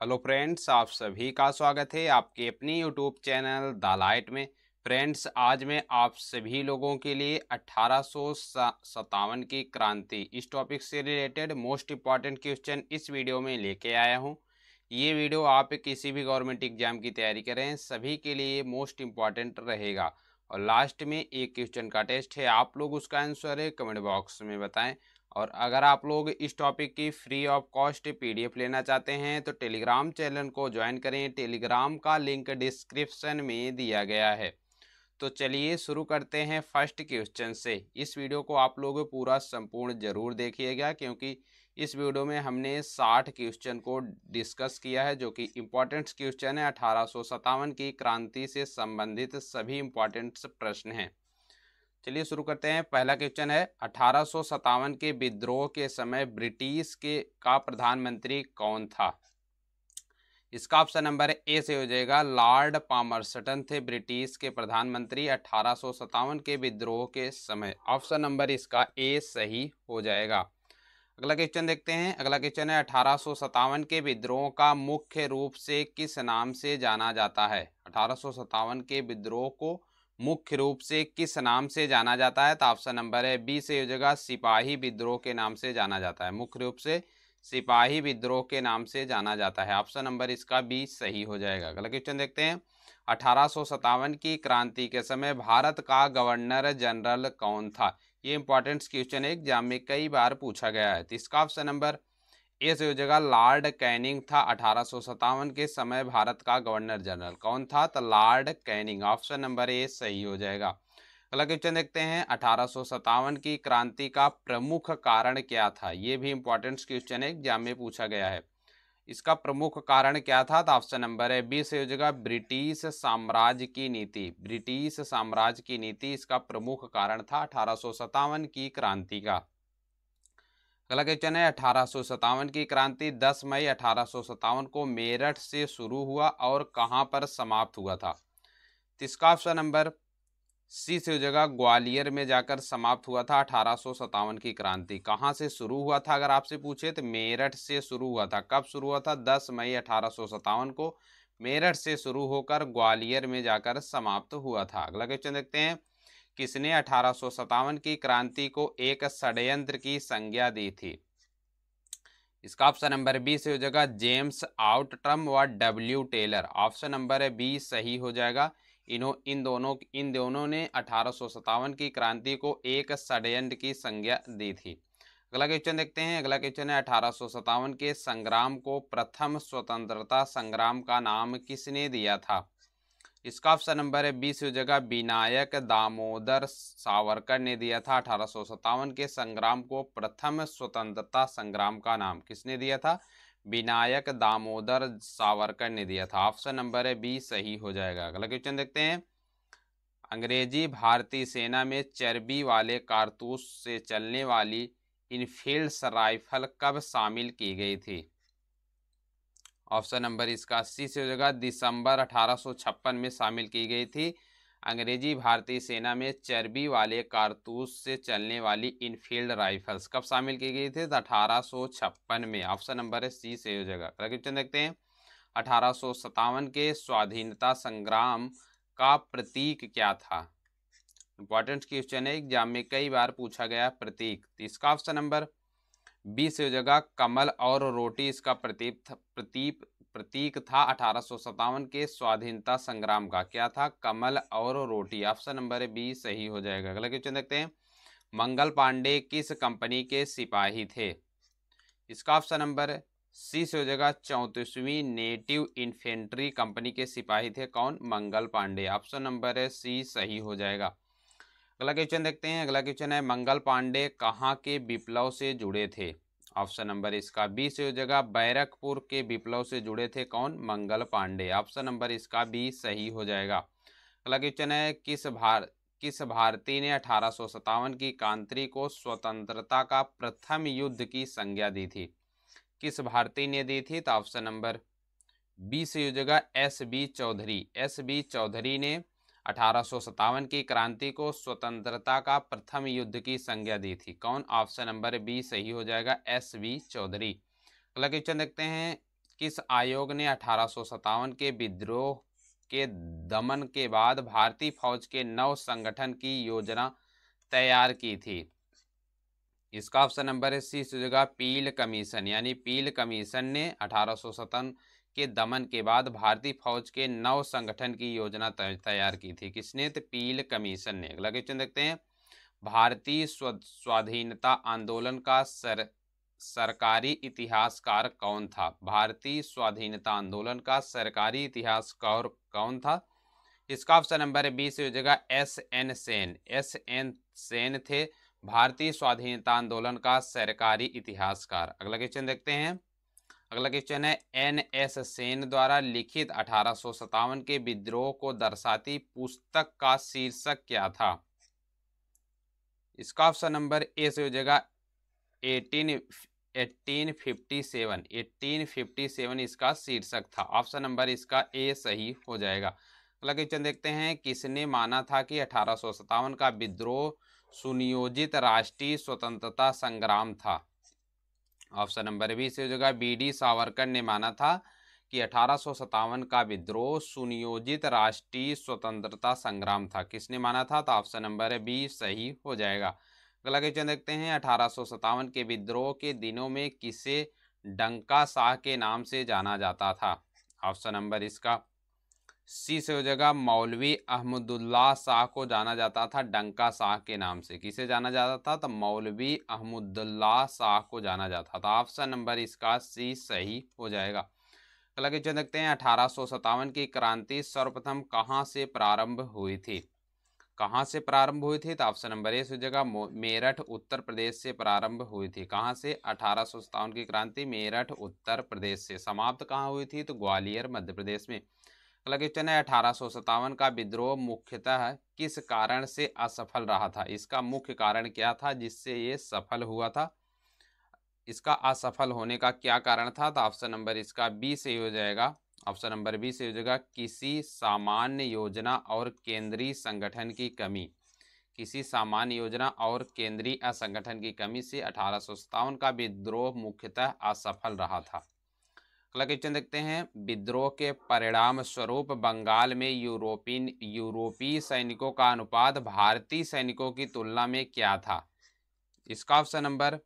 Hello friends, आप सभी का स्वागत है आपके अपनी यूट्यूब चैनल द लाइट में। फ्रेंड्स, आज मैं आप सभी लोगों के लिए 1857 की क्रांति इस टॉपिक से रिलेटेड मोस्ट इम्पॉर्टेंट क्वेश्चन इस वीडियो में लेके आया हूं। ये वीडियो आप किसी भी गवर्नमेंट एग्जाम की तैयारी करें सभी के लिए मोस्ट इम्पॉर्टेंट रहेगा। और लास्ट में एक क्वेश्चन का टेस्ट है, आप लोग उसका आंसर है कमेंट बॉक्स में बताएं। और अगर आप लोग इस टॉपिक की फ्री ऑफ कॉस्ट पीडीएफ लेना चाहते हैं तो टेलीग्राम चैनल को ज्वाइन करें। टेलीग्राम का लिंक डिस्क्रिप्शन में दिया गया है। तो चलिए शुरू करते हैं फर्स्ट क्वेश्चन से। इस वीडियो को आप लोग पूरा संपूर्ण जरूर देखिएगा, क्योंकि इस वीडियो में हमने 60 क्वेश्चन को डिस्कस किया है जो कि इम्पोर्टेंट क्वेश्चन है। 1857 की क्रांति से संबंधित सभी इम्पोर्टेंट प्रश्न हैं। चलिए शुरू करते हैं। पहला क्वेश्चन है, 1857 के विद्रोह के समय ब्रिटिश का प्रधानमंत्री कौन था? इसका ऑप्शन नंबर ए से हो जाएगा लॉर्ड पामरस्टन थे ब्रिटिश के प्रधानमंत्री 1857 के विद्रोह के समय। ऑप्शन नंबर इसका ए सही हो जाएगा। अगला क्वेश्चन देखते हैं। अगला क्वेश्चन है, 1857 के विद्रोह का मुख्य रूप से किस नाम से जाना जाता है? 1857 के विद्रोह को मुख्य रूप से किस नाम से जाना जाता है? तो ऑप्शन नंबर है बी से हो जाएगा सिपाही विद्रोह के नाम से जाना जाता है। मुख्य रूप से सिपाही विद्रोह के नाम से जाना जाता है। ऑप्शन नंबर इसका बी सही हो जाएगा। अगला क्वेश्चन देखते हैं। 1857 की क्रांति के समय भारत का गवर्नर जनरल कौन था? ये इंपॉर्टेंट क्वेश्चन है, एग्जाम में कई बार पूछा गया है। तो इसका ऑप्शन नंबर ए से हो जाएगा लॉर्ड कैनिंग था। 1857 के समय भारत का गवर्नर जनरल कौन था? तो Lord Canning. Option number A सही हो जाएगा। अगला क्वेश्चन देखते हैं। 1857 की क्रांति का प्रमुख कारण क्या था? ये भी इंपॉर्टेंट क्वेश्चन है, एग्जाम में पूछा गया है। इसका प्रमुख कारण क्या था? तो ऑप्शन नंबर है बी से हो जाएगा ब्रिटिश साम्राज्य की नीति। ब्रिटिश साम्राज्य की नीति इसका प्रमुख कारण था 1857 की क्रांति का। अगला क्वेश्चन है, 1857 की क्रांति 10 मई 1857 को मेरठ से शुरू हुआ और कहां पर समाप्त हुआ था? तो इसका ऑप्शन नंबर सी से हो जाएगा ग्वालियर में जाकर समाप्त हुआ था 1857 की क्रांति। कहां से शुरू हुआ था अगर आपसे पूछे तो मेरठ से शुरू हुआ था। कब शुरू हुआ था? 10 मई 1857 को मेरठ से शुरू होकर ग्वालियर में जाकर समाप्त हुआ था। अगला क्वेश्चन देखते हैं। किसने 1857 की क्रांति को एक षड्यंत्र की संज्ञा दी थी? इसका ऑप्शन नंबर बी से हो जाएगा जेम्स आउटट्रम व W Taylor. Option number B सही हो जाएगा। इन दोनों ने 1857 की क्रांति को एक षड्यंत्र की संज्ञा दी थी। अगला क्वेश्चन देखते हैं। अगला क्वेश्चन है, 1857 के संग्राम को प्रथम स्वतंत्रता संग्राम का नाम किसने दिया था? इसका ऑप्शन नंबर है बी से हो जाएगा विनायक दामोदर सावरकर ने दिया था। 1857 के संग्राम को प्रथम स्वतंत्रता संग्राम का नाम किसने दिया था? विनायक दामोदर सावरकर ने दिया था। ऑप्शन नंबर है बी सही हो जाएगा। अगला क्वेश्चन देखते हैं। अंग्रेजी भारतीय सेना में चर्बी वाले कारतूस से चलने वाली इनफील्ड राइफल कब शामिल की गई थी? ऑप्शन नंबर इसका 80 से हो जाएगा दिसंबर 1856 में शामिल की गई थी। अंग्रेजी भारतीय सेना में चर्बी वाले कारतूस से चलने वाली इनफील्ड राइफल्स कब शामिल की गई थी? तो 1856 में। ऑप्शन नंबर है सी से हो जाएगा। अगला क्वेश्चन देखते हैं। 1857 के स्वाधीनता संग्राम का प्रतीक क्या था? इंपॉर्टेंट क्वेश्चन है, एग्जाम में कई बार पूछा गया प्रतीक। तो इसका ऑप्शन नंबर बी से हो जाएगा कमल और रोटी इसका प्रतीक था 1857 के स्वाधीनता संग्राम का। क्या था? कमल और रोटी। ऑप्शन नंबर बी सही हो जाएगा। अगला क्वेश्चन देखते हैं। मंगल पांडे किस कंपनी के सिपाही थे? इसका ऑप्शन नंबर सी से हो जाएगा 34वीं नेटिव इन्फेंट्री कंपनी के सिपाही थे। कौन? मंगल पांडे। ऑप्शन नंबर है सी सही हो जाएगा। अगला क्वेश्चन देखते हैं। अगला क्वेश्चन है, मंगल पांडे कहाँ के विप्लव से जुड़े थे? ऑप्शन नंबर इसका बी से हो जाएगा बैरकपुर के विप्लव से जुड़े थे। कौन? मंगल पांडे। ऑप्शन नंबर इसका बी सही हो जाएगा। अगला क्वेश्चन है, किस भारतीय ने 1857 की क्रांति को स्वतंत्रता का प्रथम युद्ध की संज्ञा दी थी? किस भारतीय ने दी थी? तो ऑप्शन नंबर बी से हो जाएगा S B Chaudhary. S B Chaudhary ने 1857 की क्रांति को स्वतंत्रता का प्रथम युद्ध की संज्ञा दी थी। कौन? ऑप्शन नंबर बी सही हो जाएगा एस बी चौधरी। अगला क्वेश्चन देखते हैं। किस आयोग ने 1857 के विद्रोह के दमन के बाद भारतीय फौज के नव संगठन की योजना तैयार की थी? इसका ऑप्शन नंबर है सी हो जाएगा पील कमीशन, यानी पील कमीशन ने 1857 के दमन के बाद भारतीय फौज के नव संगठन की योजना तैयार की थी। किसने? तो पील कमीशन ने। अगला क्वेश्चन देखते हैं, भारतीय स्वाधीनता आंदोलन का सरकारी इतिहासकार कौन था? भारतीय स्वाधीनता आंदोलन का सरकारी इतिहासकार कौन था? इसका ऑप्शन नंबर बी से हो जाएगा S N Sen. S N Sen थे भारतीय स्वाधीनता आंदोलन का सरकारी इतिहासकार। अगला क्वेश्चन देखते हैं, अगला क्वेश्चन है, एन एस सेन द्वारा लिखित 1857 के विद्रोह को दर्शाती पुस्तक का शीर्षक क्या था? इसका ऑप्शन नंबर ए से हो जाएगा 1857 इसका शीर्षक था। ऑप्शन नंबर इसका ए सही हो जाएगा। अगला क्वेश्चन देखते हैं, किसने माना था कि 1857 का विद्रोह सुनियोजित राष्ट्रीय स्वतंत्रता संग्राम था? ऑप्शन नंबर बी से हो जाएगा बी डी सावरकर ने माना था कि 1857 का विद्रोह सुनियोजित राष्ट्रीय स्वतंत्रता संग्राम था। किसने माना था? तो ऑप्शन नंबर बी सही हो जाएगा। अगला क्वेश्चन देखते हैं, 1857 के विद्रोह के दिनों में किसे डंका शाह के नाम से जाना जाता था? ऑप्शन नंबर इसका सी से हो जाएगा मौलवी अहमदुल्लाह शाह को जाना जाता था डंका शाह के नाम से। किसे जाना जाता था? तो मौलवी अहमदुल्लाह शाह को जाना जाता था। ऑप्शन नंबर इसका सी सही हो जाएगा। अगला क्वेश्चन देखते हैं, 1857 की क्रांति सर्वप्रथम कहां से प्रारंभ हुई थी? कहां से प्रारंभ हुई थी? तो ऑप्शन नंबर ए से हो जाएगा मेरठ उत्तर प्रदेश से प्रारंभ हुई थी। कहां से? 1857 की क्रांति मेरठ उत्तर प्रदेश से। समाप्त कहां हुई थी? तो ग्वालियर मध्य प्रदेश में। अगला क्वेश्चन है, 1857 का विद्रोह मुख्यतः किस कारण से असफल रहा था? इसका मुख्य कारण क्या था जिससे ये सफल हुआ था? इसका असफल होने का क्या कारण था? तो ऑप्शन नंबर इसका बी से हो जाएगा। ऑप्शन नंबर बी से हो जाएगा किसी सामान्य योजना और केंद्रीय संगठन की कमी। किसी सामान्य योजना और केंद्रीय संगठन की कमी से 1857 का विद्रोह मुख्यतः असफल रहा था। अगला क्वेश्चन देखते हैं, विद्रोह के परिणाम स्वरूप बंगाल में यूरोपीय सैनिकों का अनुपात भारतीय सैनिकों की तुलना में क्या था? इसका ऑप्शन नंबर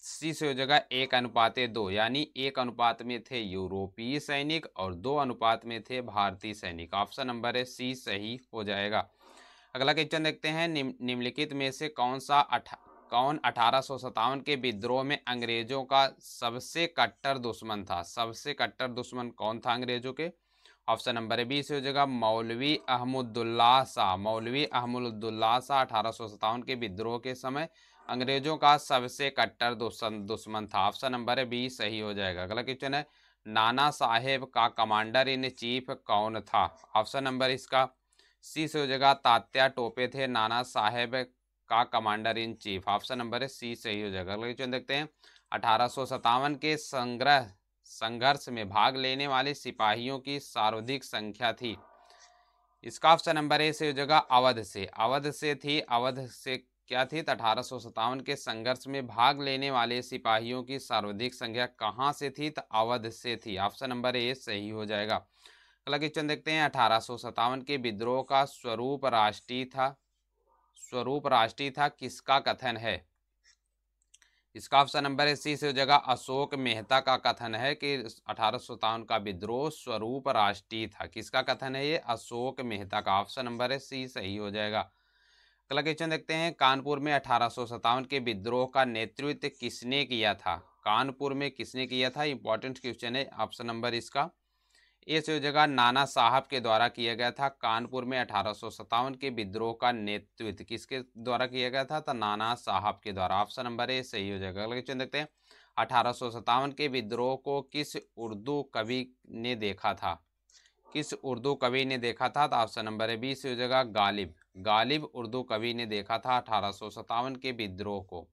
सी से हो जाएगा 1:2, यानी 1 अनुपात में थे यूरोपीय सैनिक और 2 अनुपात में थे भारतीय सैनिक। ऑप्शन नंबर है सी सही हो जाएगा। अगला क्वेश्चन देखते हैं, निम्नलिखित में से कौन 1857 के विद्रोह में अंग्रेजों का सबसे कट्टर दुश्मन था? सबसे कट्टर दुश्मन कौन था अंग्रेजों के? ऑप्शन नंबर बी से हो जाएगा मौलवी अहमदुल्लाह शाह। मौलवी अहमदुल्लाह शाह 1857 के विद्रोह के समय अंग्रेजों का सबसे कट्टर दुश्मन था। ऑप्शन नंबर बी सही हो जाएगा। अगला क्वेश्चन है, नाना साहेब का कमांडर इन चीफ कौन था? ऑप्शन नंबर इसका सी से हो जाएगा तात्या टोपे थे नाना साहेब का commander in chief. Option number है सी सही हो जाएगा। अगला क्वेश्चन देखते हैं, 1857 के संघर्ष में भाग लेने वाले सिपाहियों की सर्वाधिक संख्या थी। इसका ऑप्शन नंबर ए से हो जाएगा अवध से। अवध से थी। अवध से क्या थी? 1857 के संघर्ष में भाग लेने वाले सिपाहियों की सर्वाधिक संख्या कहां से थी? तो अवध से थी। ऑप्शन नंबर ए सही हो जाएगा। अगला क्वेश्चन देखते हैं, 1857 के विद्रोह का स्वरूप राष्ट्रीय था। स्वरूप राष्ट्रीय था किसका कथन है? इसका ऑप्शन नंबर है सी से हो जाएगा अशोक मेहता का कथन है कि 1857 का विद्रोह स्वरूप राष्ट्रीय था। किसका कथन है ये? अशोक मेहता का। ऑप्शन नंबर है सी सही हो जाएगा। अगला क्वेश्चन देखते हैं, कानपुर में 1857 के विद्रोह का नेतृत्व किसने किया था? कानपुर में किसने किया था? इंपॉर्टेंट क्वेश्चन है। ऑप्शन नंबर इसका ए से हो जाएगा नाना साहब के द्वारा किया गया था। कानपुर में 1857 के विद्रोह का नेतृत्व किसके द्वारा किया गया था? तो नाना साहब के द्वारा। ऑप्शन नंबर ए सही हो जाएगा। अगला क्वेश्चन देखते हैं, 1857 के विद्रोह को किस उर्दू कवि ने देखा था? किस उर्दू कवि ने देखा था? तो ऑप्शन नंबर है बी से हो जाएगा गालिब। गालिब उर्दू कवि ने देखा था 1857 के विद्रोह को।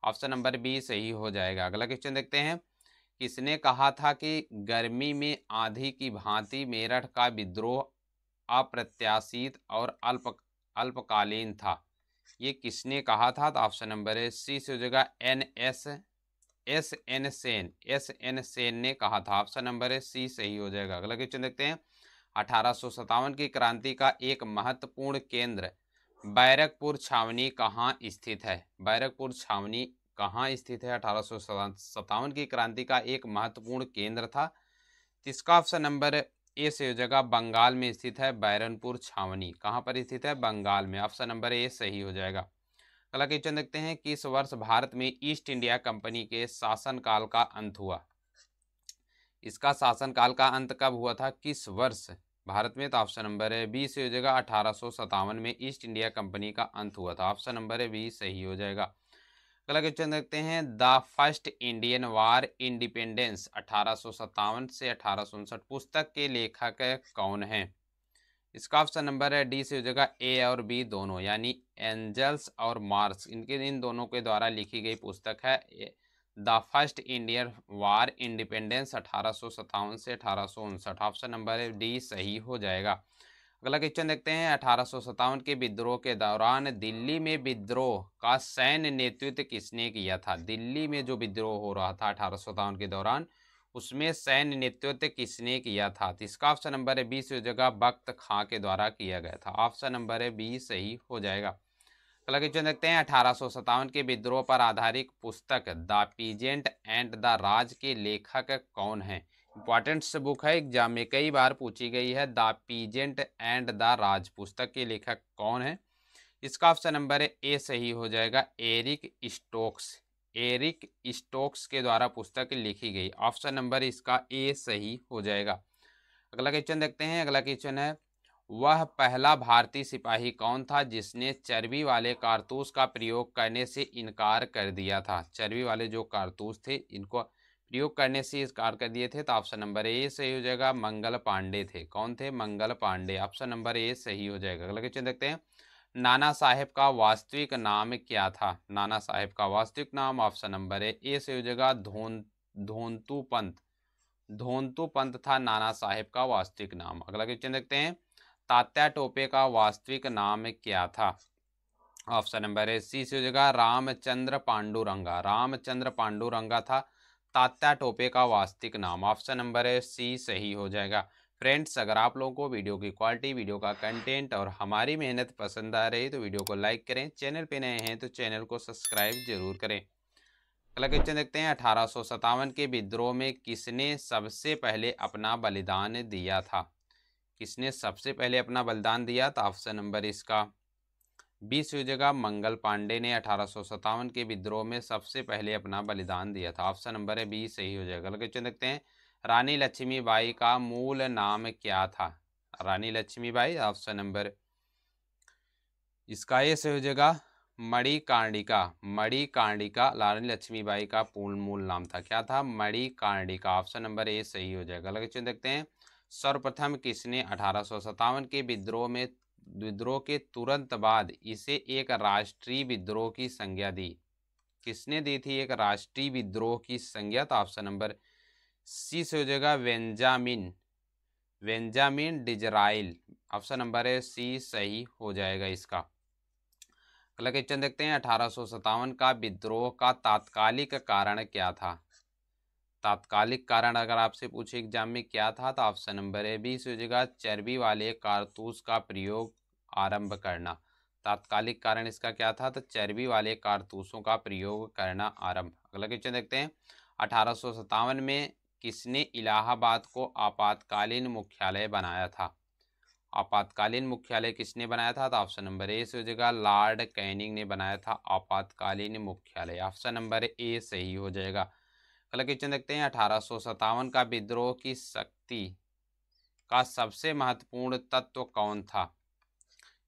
ऑप्शन नंबर बी सही हो जाएगा। अगला क्वेश्चन देखते हैं, किसने कहा था कि गर्मी में आंधी की भांति मेरठ का विद्रोह अप्रत्याशित और अल्पकालीन था? ये किसने कहा था? तो ऑप्शन नंबर है सी से हो जाएगा N S S N. Sen, S N. Sen ने कहा था। ऑप्शन नंबर सी सही हो जाएगा। अगला क्वेश्चन देखते हैं। 1857 की क्रांति का एक महत्वपूर्ण केंद्र बैरकपुर छावनी कहाँ स्थित है? बैरकपुर छावनी कहाँ स्थित है? 1857 की क्रांति का एक महत्वपूर्ण केंद्र था। इसका ऑप्शन नंबर ए से हो जाएगा बंगाल में स्थित है बैरनपुर छावनी। कहाँ पर स्थित है? बंगाल में। ऑप्शन नंबर ए सही हो जाएगा। अगला क्वेश्चन देखते हैं। किस वर्ष भारत में ईस्ट इंडिया कंपनी के शासनकाल का अंत हुआ? इसका शासनकाल का अंत कब हुआ था? किस वर्ष भारत में? तो ऑप्शन नंबर है बी से हो जाएगा 1857 में ईस्ट इंडिया कंपनी का अंत हुआ था। ऑप्शन नंबर है बी सही हो जाएगा। अगला क्वेश्चन देखते हैं। The first Indian war independence 1857 से 1859 पुस्तक के लेखक कौन है? इसका ऑप्शन नंबर है डी से हो जाएगा ए और बी दोनों, यानी एंजल्स और मार्क्स, इन दोनों के द्वारा लिखी गई पुस्तक है the first Indian war independence 1857 से 1859। ऑप्शन नंबर है डी सही हो जाएगा। अगला क्वेश्चन देखते हैं। 1857 के विद्रोह के दौरान दिल्ली में विद्रोह का सैन्य नेतृत्व किसने किया था? दिल्ली में जो विद्रोह हो रहा था 1857 के दौरान, उसमें सैन्य नेतृत्व किसने किया था? तो इसका ऑप्शन नंबर है बी से जगह बख्त खां के द्वारा किया गया था। ऑप्शन नंबर है बी सही हो जाएगा। अगला क्वेश्चन देखते हैं। 1857 के विद्रोह पर आधारित पुस्तक द पीजेंट एंड द राज के लेखक कौन है? इंपॉर्टेंट से बुक है, एग्जाम में कई बार पूछी गई है। द पीजेंट एंड द राज पुस्तक के लेखक कौन है? इसका ऑप्शन नंबर है ए सही हो जाएगा एरिक स्टोक्स। एरिक स्टोक्स के द्वारा पुस्तक लिखी गई। ऑप्शन नंबर इसका ए सही हो जाएगा। अगला क्वेश्चन देखते हैं। अगला क्वेश्चन है। वह पहला भारतीय सिपाही कौन था जिसने चर्बी वाले कारतूस का प्रयोग करने से इनकार कर दिया था? चर्बी वाले जो कारतूस थे इनको प्रयोग करने से इनकार कर दिए थे। तो ऑप्शन नंबर ए सही हो जाएगा मंगल पांडे थे। कौन थे? Mangal Pandey. Option number A सही हो जाएगा। अगला क्वेश्चन देखते हैं। नाना साहेब का वास्तविक नाम क्या था? नाना साहेब का वास्तविक नाम ऑप्शन नंबर है ए से हो जाएगा धोंतू पंत। धोंतू पंत था नाना साहेब का वास्तविक नाम। अगला क्वेश्चन देखते हैं। तात्या टोपे का वास्तविक नाम क्या था? ऑप्शन नंबर है सी से हो जाएगा रामचंद्र पांडुरंगा। रामचंद्र पांडुरंगा था तात्या टोपे का वास्तविक नाम। ऑप्शन नंबर है सी सही हो जाएगा। फ्रेंड्स, अगर आप लोगों को वीडियो की क्वालिटी, वीडियो का कंटेंट और हमारी मेहनत पसंद आ रही है तो वीडियो को लाइक करें। चैनल पे नए हैं तो चैनल को सब्सक्राइब जरूर करें। अगला क्वेश्चन देखते हैं। 1857 के विद्रोह में किसने सबसे पहले अपना बलिदान दिया था? किसने सबसे पहले अपना बलिदान दिया? तो ऑप्शन नंबर इसका 20 हो जाएगा मंगल पांडे ने 1857 के विद्रोह में सबसे पहले अपना बलिदान दिया था। ऑप्शन नंबर है बी सही हो जाएगा। अगला क्वेश्चन देखते हैं। रानी लक्ष्मीबाई का मूल नाम क्या था? रानी लक्ष्मीबाई। ऑप्शन नंबर इसका ए से हो जाएगा मणिकर्णिका। मणिकर्णिका रानी लक्ष्मीबाई का पूर्ण मूल नाम था। क्या था? मणिकर्णिका। ऑप्शन नंबर ए सही हो जाएगा। अगला क्वेश्चन देखते हैं। सर्वप्रथम किसने 1857 के विद्रोह के तुरंत बाद इसे एक राष्ट्रीय विद्रोह की संज्ञा दी? किसने दी थी एक राष्ट्रीय विद्रोह की संज्ञा? तो ऑप्शन नंबर सी से हो जाएगा वेंजामिन डिजराइल। ऑप्शन नंबर है सी सही हो जाएगा इसका। अगला क्वेश्चन देखते हैं। 1857 का विद्रोह का तात्कालिक कारण क्या था? तात्कालिक कारण अगर आपसे पूछे एग्जाम में क्या था तो ऑप्शन नंबर है बी से हो जाएगा चर्बी वाले कारतूस का प्रयोग आरंभ करना। तात्कालिक कारण इसका क्या था? तो चर्बी वाले कारतूसों का प्रयोग करना आरंभ। अगला क्वेश्चन देखते हैं। 1857 में किसने इलाहाबाद को आपातकालीन मुख्यालय बनाया था? आपातकालीन मुख्यालय किसने बनाया था? तो ऑप्शन नंबर ए से हो जाएगा लॉर्ड कैनिंग ने बनाया था आपातकालीन मुख्यालय। ऑप्शन नंबर ए सही हो जाएगा। अगला क्वेश्चन देखते हैं। 1857 का विद्रोह की शक्ति का सबसे महत्वपूर्ण तत्व कौन था?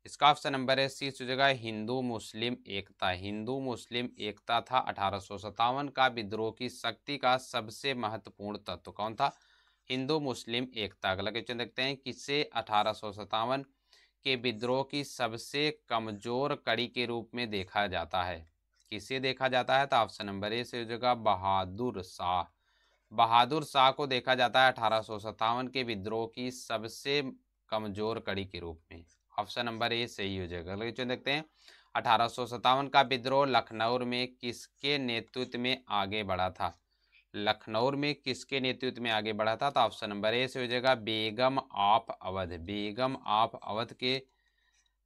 इसका ऑप्शन नंबर है सी हो जाएगा हिंदू मुस्लिम एकता। हिंदू मुस्लिम एकता था 1857 का विद्रोह की शक्ति का सबसे महत्वपूर्ण तत्व। कौन था? हिंदू मुस्लिम एकता। अगला क्वेश्चन देखते हैं। किसे 1857 के विद्रोह की सबसे कमजोर कड़ी के रूप में देखा जाता है? किसे देखा जाता है? तो ऑप्शन नंबर ए से हो जाएगा बहादुर शाह। बहादुर शाह को देखा जाता है 1857 के विद्रोह की सबसे कमजोर कड़ी के रूप में। ऑप्शन नंबर ए सही हो जाएगा। अगला क्वेश्चन देखते हैं। 1857 का विद्रोह लखनऊ में किसके नेतृत्व में आगे बढ़ा था? लखनऊ में किसके नेतृत्व में आगे बढ़ा था? तो ऑप्शन नंबर ए से हो जाएगा बेगम ऑफ अवध। बेगम ऑफ अवध के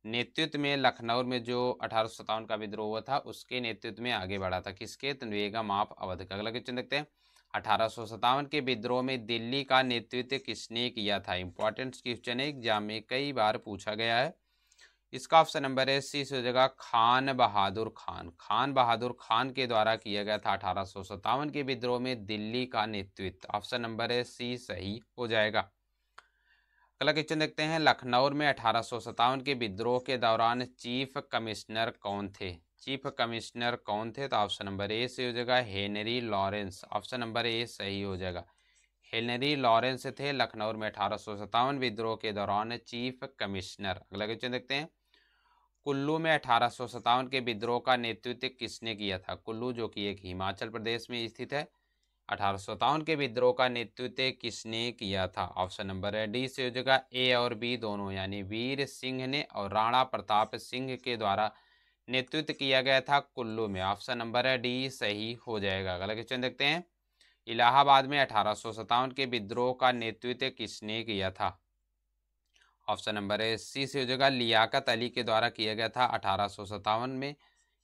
नेतृत्व में लखनऊ में जो 1857 का विद्रोह हुआ था उसके नेतृत्व में आगे बढ़ा था। किसके? तो बेगम ऑफ अवध का। अगला क्वेश्चन देखते हैं, 1857 के विद्रोह में दिल्ली का नेतृत्व किसने किया था? इंपॉर्टेंट क्वेश्चन है, एग्जाम में कई बार पूछा गया है। इसका ऑप्शन नंबर है सी हो जाएगा खान बहादुर खान। खान बहादुर खान के द्वारा किया गया था 1857 के विद्रोह में दिल्ली का नेतृत्व। ऑप्शन नंबर है सी सही हो जाएगा। अगला क्वेश्चन देखते हैं, लखनऊ में 1857 के विद्रोह के दौरान चीफ कमिश्नर कौन थे? चीफ कमिश्नर कौन थे? तो ऑप्शन नंबर ए से हो जाएगा Henry Lawrence. Option number A सही हो जाएगा, हेनरी लॉरेंस थे लखनऊ में 1857 विद्रोह के दौरान चीफ कमिश्नर। अगला क्वेश्चन देखते हैं, कुल्लू में 1857 के विद्रोह का नेतृत्व किसने किया था? कुल्लू जो कि एक हिमाचल प्रदेश में स्थित है, 1857 के विद्रोह का नेतृत्व किसने किया था? ऑप्शन नंबर है डी से हो जाएगा ए और बी दोनों, यानी वीर सिंह ने और राणा प्रताप सिंह के द्वारा नेतृत्व किया गया था कुल्लू में। ऑप्शन नंबर है डी सही हो जाएगा। अगला क्वेश्चन देखते हैं, इलाहाबाद में 1857 के विद्रोह का नेतृत्व किसने किया था? ऑप्शन नंबर है सी से हो जाएगा लियाकत अली के द्वारा किया गया था 1857 में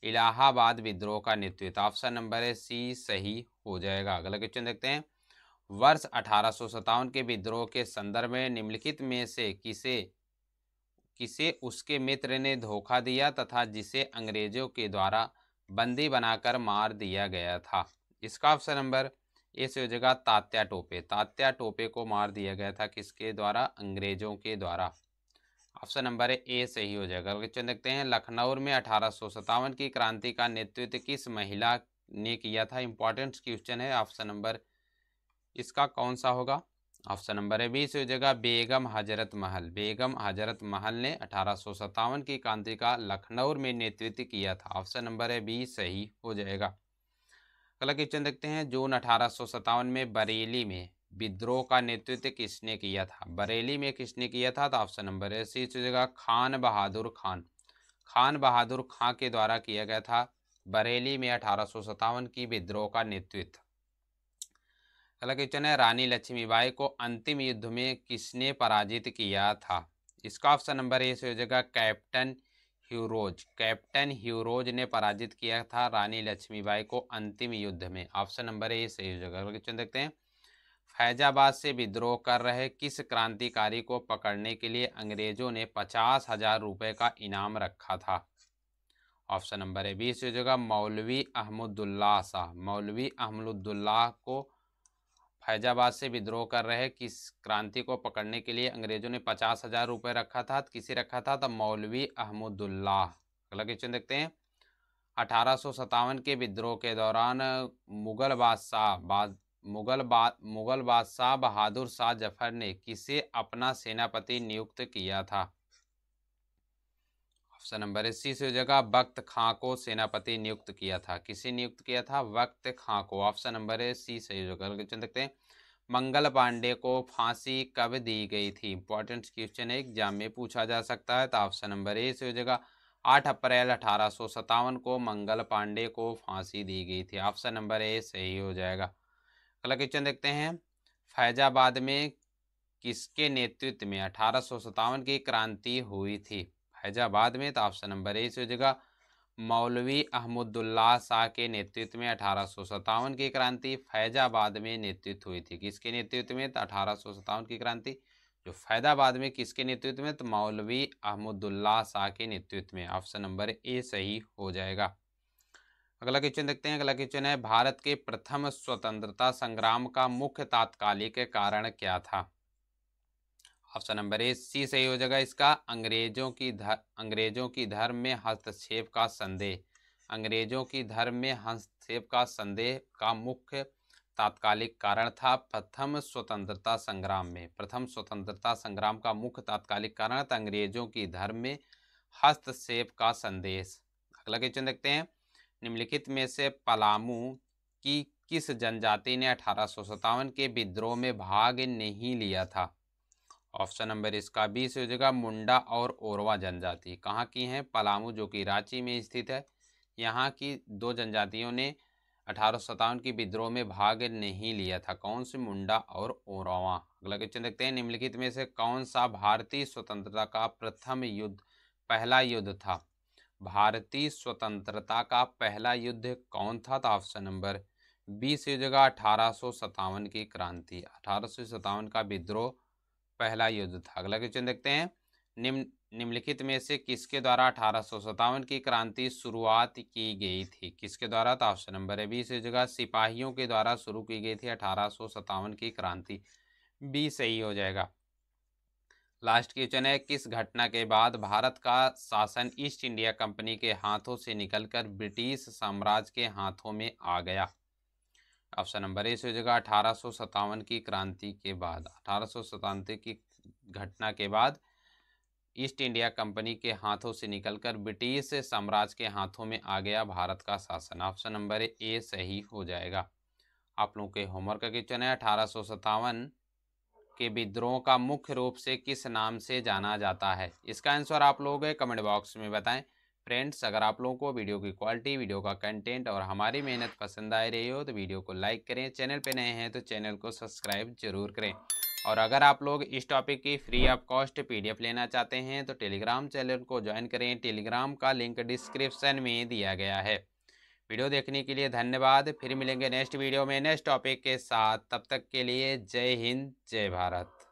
इलाहाबाद विद्रोह का नेतृत्व। ऑप्शन नंबर है सी सही हो जाएगा। अगला क्वेश्चन देखते हैं, वर्ष 1857 के विद्रोह के संदर्भ में निम्नलिखित में से किसे किसे उसके मित्र ने धोखा दिया तथा जिसे अंग्रेजों के द्वारा बंदी बनाकर मार दिया गया था? इसका ऑप्शन नंबर ए से हो जाएगा तात्या टोपे। तात्या टोपे को मार दिया गया था किसके द्वारा? अंग्रेजों के द्वारा। ऑप्शन नंबर ए सही हो जाएगा। क्वेश्चन देखते हैं, लखनऊ में 1857 की क्रांति का नेतृत्व किस महिला ने किया था? इंपॉर्टेंट क्वेश्चन है। ऑप्शन नंबर इसका कौन सा होगा? ऑप्शन नंबर है बी से हो जाएगा बेगम हजरत महल। बेगम हजरत महल ने 1857 की क्रांति का लखनऊ में नेतृत्व किया था। ऑप्शन नंबर है बी सही हो जाएगा। अगला क्वेश्चन देखते हैं, जून 1857 में बरेली में विद्रोह का नेतृत्व किसने किया था? बरेली में किसने किया था? तो ऑप्शन नंबर है सी हो जाएगा खान बहादुर खान। खान बहादुर खां के द्वारा किया गया था बरेली में 1857 की विद्रोह का नेतृत्व। अगला क्वेश्चन है, रानी लक्ष्मीबाई को अंतिम युद्ध में किसने पराजित किया था? इसका ऑप्शन नंबर ए से हो जाएगा कैप्टन ह्यूरोज। कैप्टन ह्यूरोज ने पराजित किया था रानी लक्ष्मीबाई को अंतिम युद्ध में। ऑप्शन नंबर ए सही हो जाएगा। क्वेश्चन देखते हैं, फैजाबाद से विद्रोह कर रहे किस क्रांतिकारी को पकड़ने के लिए अंग्रेजों ने 50,000 रुपये का इनाम रखा था? ऑप्शन नंबर ए बी से हो जाएगा मौलवी अहमदुल्लाह शाह। मौलवी अहमदुल्लाह को फैजाबाद से विद्रोह कर रहे किस क्रांति को पकड़ने के लिए अंग्रेजों ने 50,000 रुपये रखा था? किसे रखा था? तो मौलवी अहमदुल्लाह। अगला क्वेश्चन देखते हैं, 1857 के विद्रोह के दौरान मुगल बादशाह बहादुर शाह जफर ने किसे अपना सेनापति नियुक्त किया था? ऑप्शन नंबर सी से हो जाएगा बख्त खां को सेनापति नियुक्त किया था। किसे नियुक्त किया था? बख्त खां को। ऑप्शन नंबर सी सही होगा। क्वेश्चन देखते हैं, मंगल पांडे को फांसी कब दी गई थी? इंपॉर्टेंट क्वेश्चन है, एग्जाम में पूछा जा सकता है। तो ऑप्शन नंबर ए से हो जाएगा 8 अप्रैल 1857 को मंगल पांडे को फांसी दी गई थी। ऑप्शन नंबर ए सही हो जाएगा। अगला क्वेश्चन देखते हैं, फैजाबाद में किसके नेतृत्व में 1857 की क्रांति हुई थी? फैजाबाद में। तो ऑप्शन नंबर ए से हो जाएगा मौलवी अहमदुल्लाह शाह के नेतृत्व में 1857 की क्रांति फैजाबाद में नेतृत्व हुई थी। किसके नेतृत्व में? तो 1857 की क्रांति जो फैजाबाद में किसके नेतृत्व में? तो मौलवी अहमदुल्लाह शाह के नेतृत्व में। ऑप्शन नंबर ए सही हो जाएगा। अगला क्वेश्चन देखते हैं, अगला क्वेश्चन है, भारत के प्रथम स्वतंत्रता संग्राम का मुख्य तात्कालिक कारण क्या था? ऑप्शन नंबर ए सी सही हो जाएगा। इसका अंग्रेजों की धर्म में हस्तक्षेप का संदेह। अंग्रेजों की धर्म में हस्तक्षेप का संदेह का मुख्य तात्कालिक कारण था प्रथम स्वतंत्रता संग्राम में। प्रथम स्वतंत्रता संग्राम का मुख्य तात्कालिक कारण था अंग्रेजों की धर्म में हस्तक्षेप का संदेश। अगला क्वेश्चन देखते हैं, निम्नलिखित में से पलामू की किस जनजाति ने 1857 के विद्रोह में भाग नहीं लिया था? ऑप्शन नंबर इसका 20 हो जाएगा मुंडा और ओरवा जनजाति। कहाँ की हैं? पलामू, जो कि रांची में स्थित है। यहाँ की दो जनजातियों ने 1857 की विद्रोह में भाग नहीं लिया था। कौन से? मुंडा और ओरवा। अगला क्वेश्चन देखते हैं, निम्नलिखित में से कौन सा भारतीय स्वतंत्रता का पहला युद्ध था? भारतीय स्वतंत्रता का पहला युद्ध कौन था? तो ऑप्शन नंबर 20 हो जाएगा 1857 की क्रांति। 1857 का विद्रोह पहला युद्ध था। अगला क्वेश्चन देखते हैं, निम्नलिखित में से किसके द्वारा 1857 की क्रांति शुरुआत की गई थी? किसके द्वारा? तो ऑप्शन नंबर है 20 जगह सिपाहियों के द्वारा शुरू की गई थी 1857 की क्रांति। बी सही हो जाएगा। लास्ट क्वेश्चन है, किस घटना के बाद भारत का शासन ईस्ट इंडिया कंपनी के हाथों से निकलकर ब्रिटिश साम्राज्य के हाथों में आ गया? ऑप्शन नंबर ए हो जाएगा 1857 की क्रांति के बाद। 1857 की घटना के बाद ईस्ट इंडिया कंपनी के हाथों से निकलकर ब्रिटिश साम्राज्य के हाथों में आ गया भारत का शासन। ऑप्शन नंबर ए सही हो जाएगा। आप लोगों के होमवर्क का क्वेश्चन है, 1857 के विद्रोह का मुख्य रूप से किस नाम से जाना जाता है? इसका आंसर आप लोग कमेंट बॉक्स में बताएं। फ्रेंड्स, अगर आप लोगों को वीडियो की क्वालिटी, वीडियो का कंटेंट और हमारी मेहनत पसंद आ रही हो तो वीडियो को लाइक करें। चैनल पे नए हैं तो चैनल को सब्सक्राइब जरूर करें। और अगर आप लोग इस टॉपिक की फ्री ऑफ कॉस्ट PDF लेना चाहते हैं तो टेलीग्राम चैनल को ज्वाइन करें। टेलीग्राम का लिंक डिस्क्रिप्शन में दिया गया है। वीडियो देखने के लिए धन्यवाद। फिर मिलेंगे नेक्स्ट वीडियो में नेक्स्ट टॉपिक के साथ। तब तक के लिए जय हिंद, जय भारत।